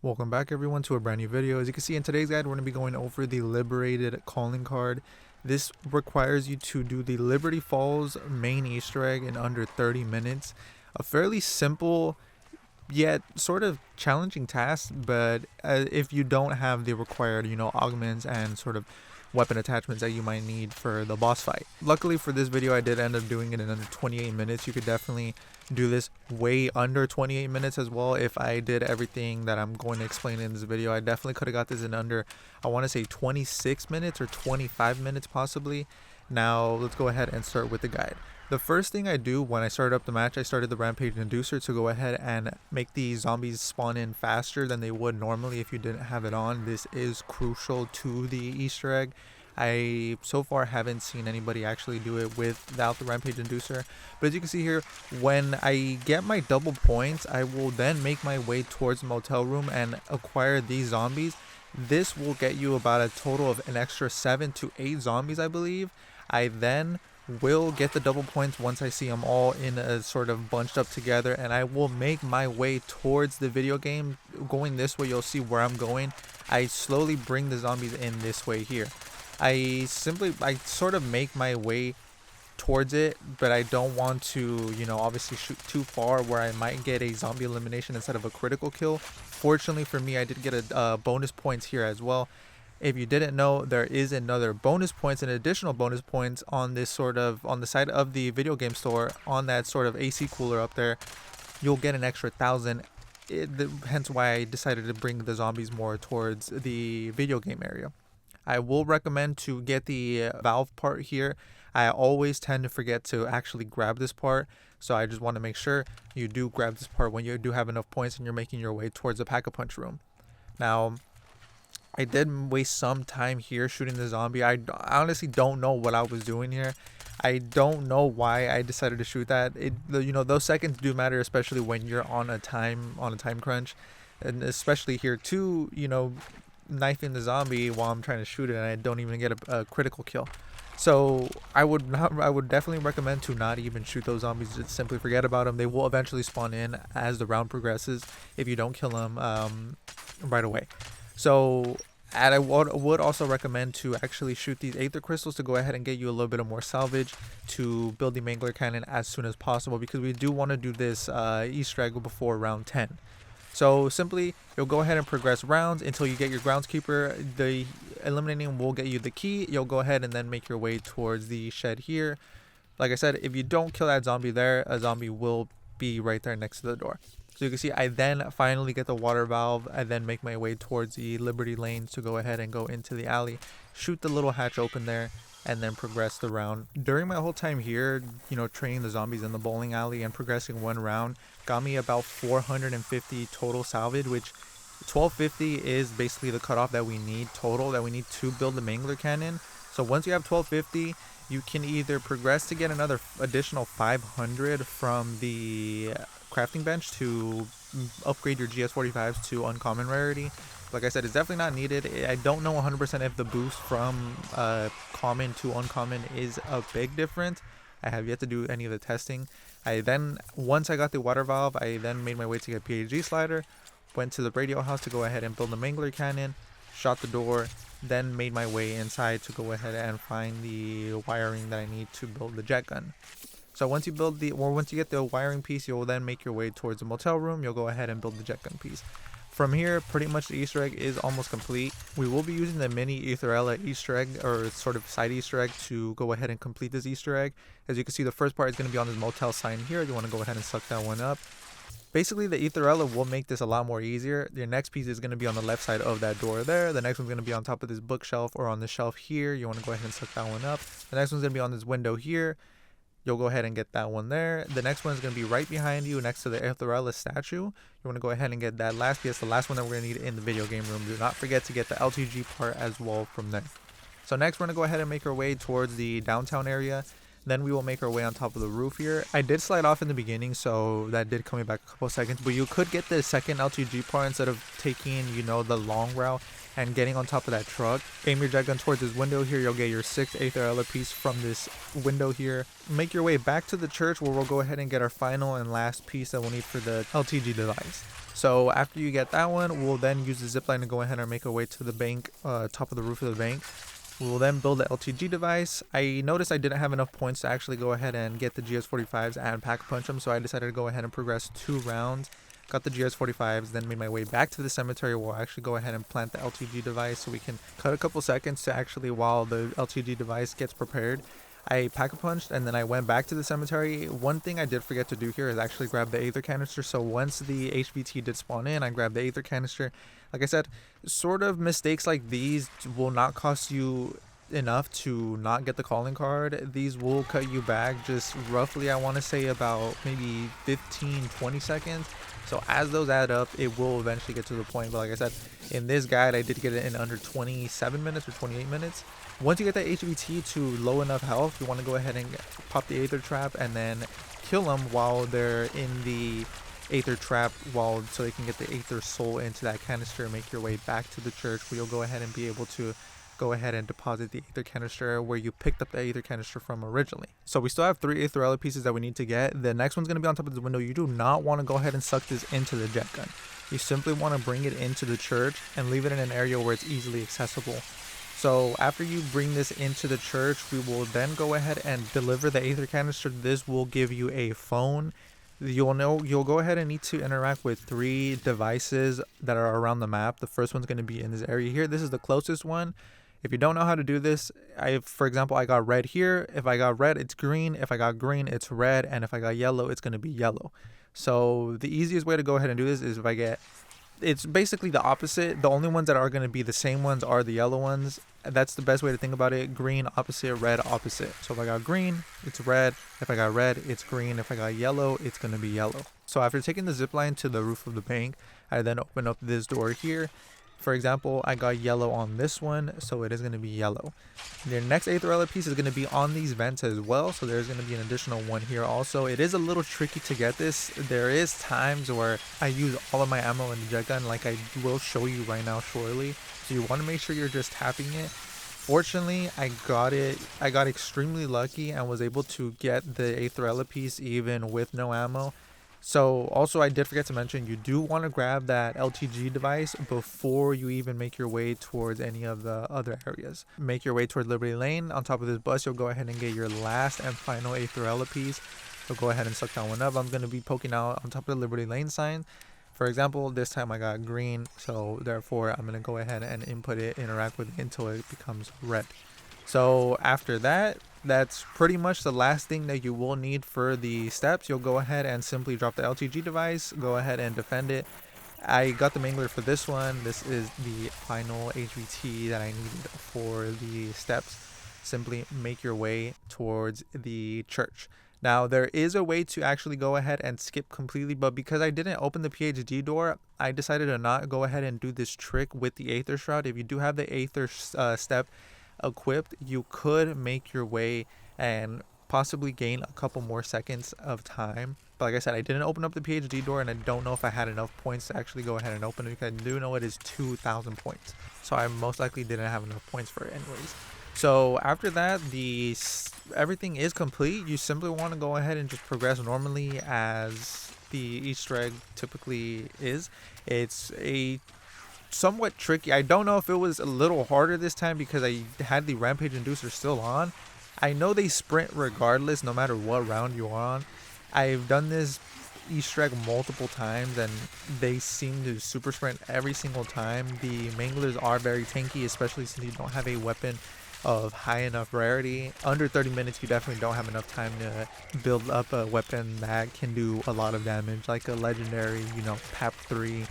Welcome back everyone to a brand new video. As you can see in today's guide, we're going to be going over the liberated calling card. This requires you to do the Liberty Falls main Easter egg in under 30 minutes. A fairly simple yet sort of challenging task, but if you don't have the required, augments and sort of weapon attachments that you might need for the boss fight. Luckily for this video, I did end up doing it in under 28 minutes. You could definitely do this way under 28 minutes as well. If I did everything that I'm going to explain in this video, I definitely could have got this in under, I want to say 26 minutes or 25 minutes possibly. Now let's go ahead and start with the guide. The first thing I do when I started up the match, I started the Rampage Inducer to go ahead and make the zombies spawn in faster than they would normally if you didn't have it on. This is crucial to the Easter egg. I so far haven't seen anybody actually do it without the Rampage Inducer. But as you can see here, when I get my double points, I will then make my way towards the motel room and acquire these zombies. This will get you about a total of an extra 7 to 8 zombies, I believe. I then will get the double points once I see them all in a sort of bunched up together, and I will make my way towards the video game. Going this way, you'll see where I'm going. I slowly bring the zombies in this way here. I sort of make my way towards it, but I don't want to, obviously shoot too far where I might get a zombie elimination instead of a critical kill. Fortunately for me, I did get a bonus points here as well. If you didn't know, there is another bonus points and additional bonus points on this sort of on the side of the video game store, on that sort of AC cooler up there. You'll get an extra 1,000. Hence why I decided to bring the zombies more towards the video game area. I will recommend to get the valve part here. I always tend to forget to actually grab this part, so I just want to make sure you do grab this part when you do have enough points and you're making your way towards the pack-a-punch room. Now, I did waste some time here shooting the zombie. I honestly don't know what I was doing here. I don't know why I decided to shoot that. Those seconds do matter, especially when you're on a time crunch, and especially here too. Knifing the zombie while I'm trying to shoot it, and I don't even get a critical kill. So I would definitely recommend to not even shoot those zombies. Just simply forget about them. They will eventually spawn in as the round progresses if you don't kill them right away. So, and I would also recommend to actually shoot these Aether Crystals to go ahead and get you a little bit of more salvage to build the Mangler Cannon as soon as possible, because we do want to do this Easter egg before round 10. So simply, you'll go ahead and progress rounds until you get your Groundskeeper. The eliminating will get you the key. You'll go ahead and then make your way towards the shed here. Like I said, if you don't kill that zombie there, a zombie will be right there next to the door. So you can see I then finally get the water valve. I then make my way towards the Liberty lanes to go ahead and go into the alley, shoot the little hatch open there, and then progress the round. During my whole time here, training the zombies in the bowling alley and progressing one round got me about 450 total salvage, which 1250 is basically the cutoff that we need total, that we need to build the Mangler Cannon. So once you have 1250, you can either progress to get another additional 500 from the crafting bench to upgrade your GS45s to uncommon rarity. Like I said, it's definitely not needed. I don't know 100% if the boost from common to uncommon is a big difference. I have yet to do any of the testing. Once I got the water valve, I then made my way to get PhD slider, went to the radio house to go ahead and build the Mangler Cannon, shot the door, then made my way inside to go ahead and find the wiring that I need to build the jet gun. So once you get the wiring piece, you'll then make your way towards the motel room. You'll go ahead and build the jet gun piece. From here, pretty much the Easter egg is almost complete. We will be using the mini Aetherella Easter egg, or sort of side Easter egg, to go ahead and complete this Easter egg. As you can see, the first part is going to be on this motel sign here. You want to go ahead and suck that one up. Basically, the Aetherella will make this a lot more easier. Your next piece is going to be on the left side of that door there. The next one's going to be on top of this bookshelf or on the shelf here. You want to go ahead and suck that one up. The next one's going to be on this window here. You'll go ahead and get that one there. The next one is going to be right behind you next to the Aetherella statue. You want to go ahead and get that last piece, the last one that we're going to need in the video game room. Do not forget to get the LTG part as well from there. So next we're going to go ahead and make our way towards the downtown area. Then we will make our way on top of the roof here. I did slide off in the beginning, so that did come back a couple seconds. But you could get the second LTG part instead of taking, the long route and getting on top of that truck. Aim your jet gun towards this window here. You'll get your 6th Aetherella piece from this window here. Make your way back to the church where we'll go ahead and get our final and last piece that we'll need for the LTG device. So after you get that one, we'll then use the zip line to go ahead and make our way to the bank, top of the roof of the bank. We will then build the LTG device. I noticed I didn't have enough points to actually go ahead and get the GS45s and pack punch them, so I decided to go ahead and progress 2 rounds. Got the GS45s, then made my way back to the cemetery where I'll actually go ahead and plant the LTG device so we can cut a couple seconds to actually, while the LTG device gets prepared, I pack-a-punched and then I went back to the cemetery. One thing I did forget to do here is actually grab the Aether canister. So once the HVT did spawn in, I grabbed the Aether canister. Like I said, sort of mistakes like these will not cost you enough to not get the calling card. These will cut you back just roughly, I want to say about maybe 15-20 seconds. So as those add up, it will eventually get to the point. But like I said, in this guide, I did get it in under 27 minutes or 28 minutes. Once you get that HVT to low enough health, you want to go ahead and pop the Aether trap and then kill them while they're in the Aether trap, so they can get the Aether soul into that canister and make your way back to the church, where you'll go ahead and be able to go ahead and deposit the Aether canister where you picked up the Aether canister from originally. So we still have 3 Aether relic pieces that we need to get. The next one's going to be on top of the window. You do not want to go ahead and suck this into the jet gun. You simply want to bring it into the church and leave it in an area where it's easily accessible. So after you bring this into the church, we will then go ahead and deliver the Aether canister. This will give you a phone. You'll go ahead and need to interact with 3 devices that are around the map. The first one's going to be in this area here. This is the closest one. If you don't know how to do this, for example, I got red here. If I got red, it's green. If I got green, it's red. And if I got yellow, it's going to be yellow. So the easiest way to go ahead and do this is it's basically the opposite. The only ones that are going to be the same ones are the yellow ones. That's the best way to think about it. Green, opposite, red, opposite. So if I got green, it's red. If I got red, it's green. If I got yellow, it's going to be yellow. So after taking the zip line to the roof of the bank, I then open up this door here. For example, I got yellow on this one, so it is going to be yellow. The next Aether relic piece is going to be on these vents as well, so there's going to be an additional one here also. It is a little tricky to get this. There is times where I use all of my ammo in the jet gun, like I will show you right now shortly. So you want to make sure you're just tapping it. Fortunately, I got extremely lucky and was able to get the Aether relic piece even with no ammo. So also, I did forget to mention, you do want to grab that LTG device before you even make your way towards any of the other areas. Make your way towards Liberty Lane. On top of this bus, you'll go ahead and get your last and final Aether relic piece. So go ahead and suck that one up. I'm going to be poking out on top of the Liberty Lane sign. For example, this time I got green, so therefore I'm going to go ahead and input it, interact with it until it becomes red. So after that, that's pretty much the last thing that you will need for the steps. You'll go ahead and simply drop the LTG device, go ahead and defend it. I got the mangler for this one. This is the final HVT that I needed for the steps. Simply make your way towards the church. Now, there is a way to actually go ahead and skip completely, but because I didn't open the PhD door, I decided to not go ahead and do this trick with the Aether Shroud. If you do have the Aether step equipped, you could make your way and possibly gain a couple more seconds of time. But like I said, I didn't open up the PhD door, and I don't know if I had enough points to actually go ahead and open it, because I do know it is 2,000 points. So I most likely didn't have enough points for it anyways. So after that, everything is complete. You simply want to go ahead and just progress normally as the Easter egg typically is. It's a somewhat tricky. I don't know if it was a little harder this time because I had the Rampage Inducer still on. I know they sprint regardless, no matter what round you're on. I've done this Easter egg multiple times and they seem to super sprint every single time. The manglers are very tanky, especially since you don't have a weapon of high enough rarity. Under 30 minutes, you definitely don't have enough time to build up a weapon that can do a lot of damage, like a legendary, PAP 3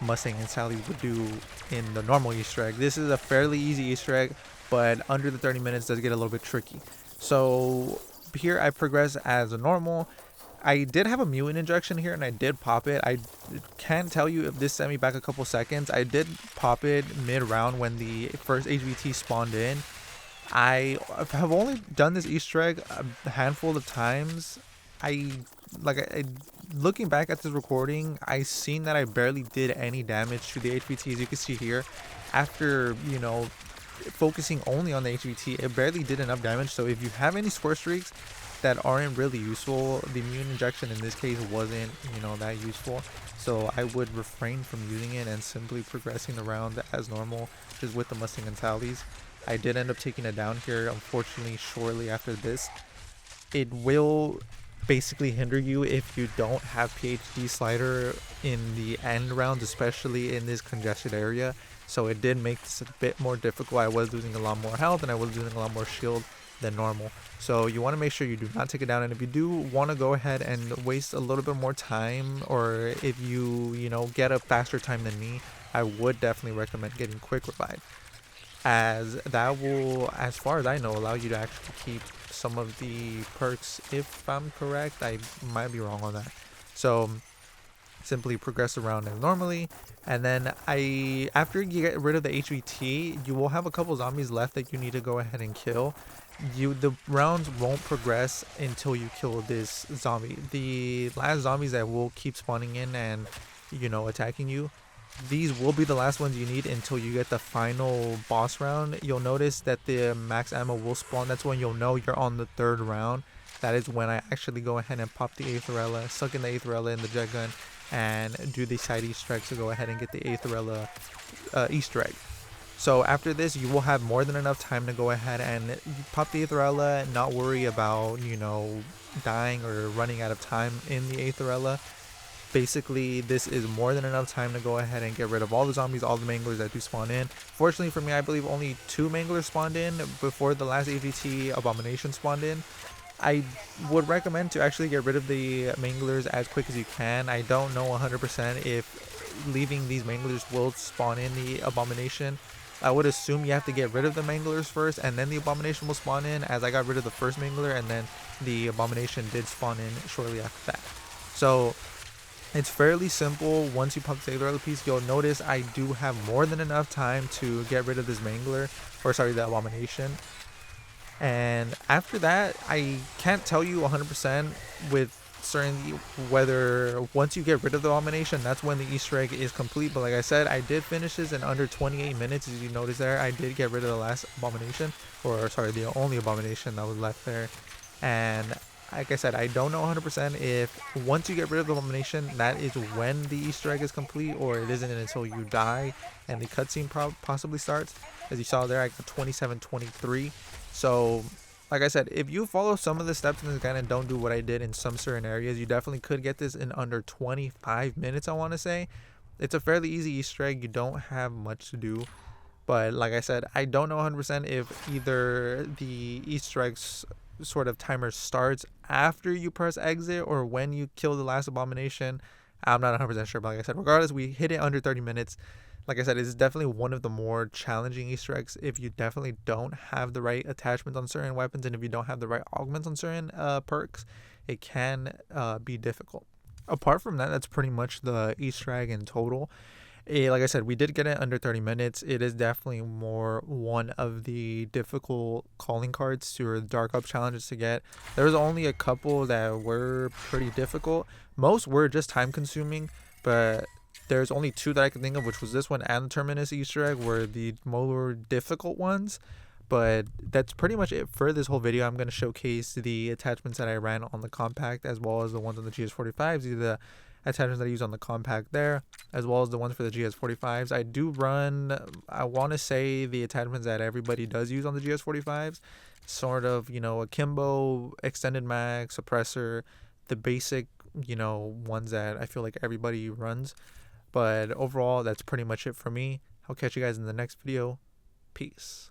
Mustang and Sally would do in the normal Easter egg. This is a fairly easy Easter egg, but under the 30 minutes does get a little bit tricky. So here I progress as a normal. I did have a mutant injection here and I did pop it. I can't tell you if this sent me back a couple seconds. I did pop it mid-round when the first HVT spawned in. I have only done this Easter egg a handful of times. Looking back at this recording, I seen that I barely did any damage to the HVT. As you can see here, after focusing only on the HVT, it barely did enough damage. So if you have any score streaks, that aren't really useful. The immune injection in this case wasn't, that useful. So I would refrain from using it and simply progressing the round as normal, just with the Mustang and Tallies. I did end up taking it down here, unfortunately, shortly after this. It will basically hinder you if you don't have PhD slider in the end rounds, especially in this congested area. So it did make this a bit more difficult. I was losing a lot more health and I was losing a lot more shield than normal. So you want to make sure you do not take it down. And if you do want to go ahead and waste a little bit more time, or if you get a faster time than me, I would definitely recommend getting quick revive, as that will, as far as I know, allow you to actually keep some of the perks, if I'm correct. I might be wrong on that. So simply progress around as normally, and then after you get rid of the HVT, you will have a couple zombies left that you need to go ahead and kill. The rounds won't progress until you kill this zombie. The last zombies that will keep spawning in and attacking you, these will be the last ones you need until you get the final boss round. You'll notice that the max ammo will spawn. That's when you'll know you're on the third round. That is when I actually go ahead and pop the Aetherella, suck in the Aetherella in the jet gun, and do the side Easter eggs to go ahead and get the Aetherella Easter egg. So after this, you will have more than enough time to go ahead and pop the Aetherella, not worry about, dying or running out of time in the Aetherella. Basically, this is more than enough time to go ahead and get rid of all the zombies, all the manglers that do spawn in. Fortunately for me, I believe only 2 manglers spawned in before the last AVT abomination spawned in. I would recommend to actually get rid of the manglers as quick as you can. I don't know 100% if leaving these manglers will spawn in the abomination. I would assume you have to get rid of the manglers first and then the abomination will spawn in, as I got rid of the first mangler and then the abomination did spawn in shortly after that. So it's fairly simple. Once you pop the Aetherella piece, you'll notice I do have more than enough time to get rid of this mangler, or sorry, the abomination. And after that, I can't tell you 100% with certainty whether once you get rid of the abomination, that's when the Easter egg is complete. But like I said, I did finish this in under 28 minutes. As you notice there, I did get rid of the last abomination, or sorry, the only abomination that was left there. And like I said, I don't know 100% if once you get rid of the abomination, that is when the Easter egg is complete, or it isn't until you die and the cutscene possibly starts. As you saw there, I got 27:23. So like I said, if you follow some of the steps in this guide and don't do what I did in some certain areas, you definitely could get this in under 25 minutes, I want to say. It's a fairly easy Easter egg. You don't have much to do. But like I said, I don't know 100% if either the Easter eggs sort of timer starts after you press exit or when you kill the last abomination. I'm not 100% sure, but like I said, regardless, we hit it under 30 minutes. Like I said, it's definitely one of the more challenging Easter eggs if you definitely don't have the right attachments on certain weapons, and if you don't have the right augments on certain perks, it can be difficult. Apart from that, that's pretty much the Easter egg in total. Like I said, we did get it under 30 minutes. It is definitely one of the difficult calling cards or dark up challenges to get. There was only a couple that were pretty difficult. Most were just time consuming, but there's only 2 that I can think of, which was this one and the Terminus Easter egg were the more difficult ones. But that's pretty much it for this whole video. I'm going to showcase the attachments that I ran on the compact as well as the ones on the GS45s. These are the attachments that I use on the compact there, as well as the ones for the GS45s. I do run, I want to say, the attachments that everybody does use on the GS45s. Sort of, akimbo, extended mag, suppressor, the basic, ones that I feel like everybody runs. But overall, that's pretty much it for me. I'll catch you guys in the next video. Peace.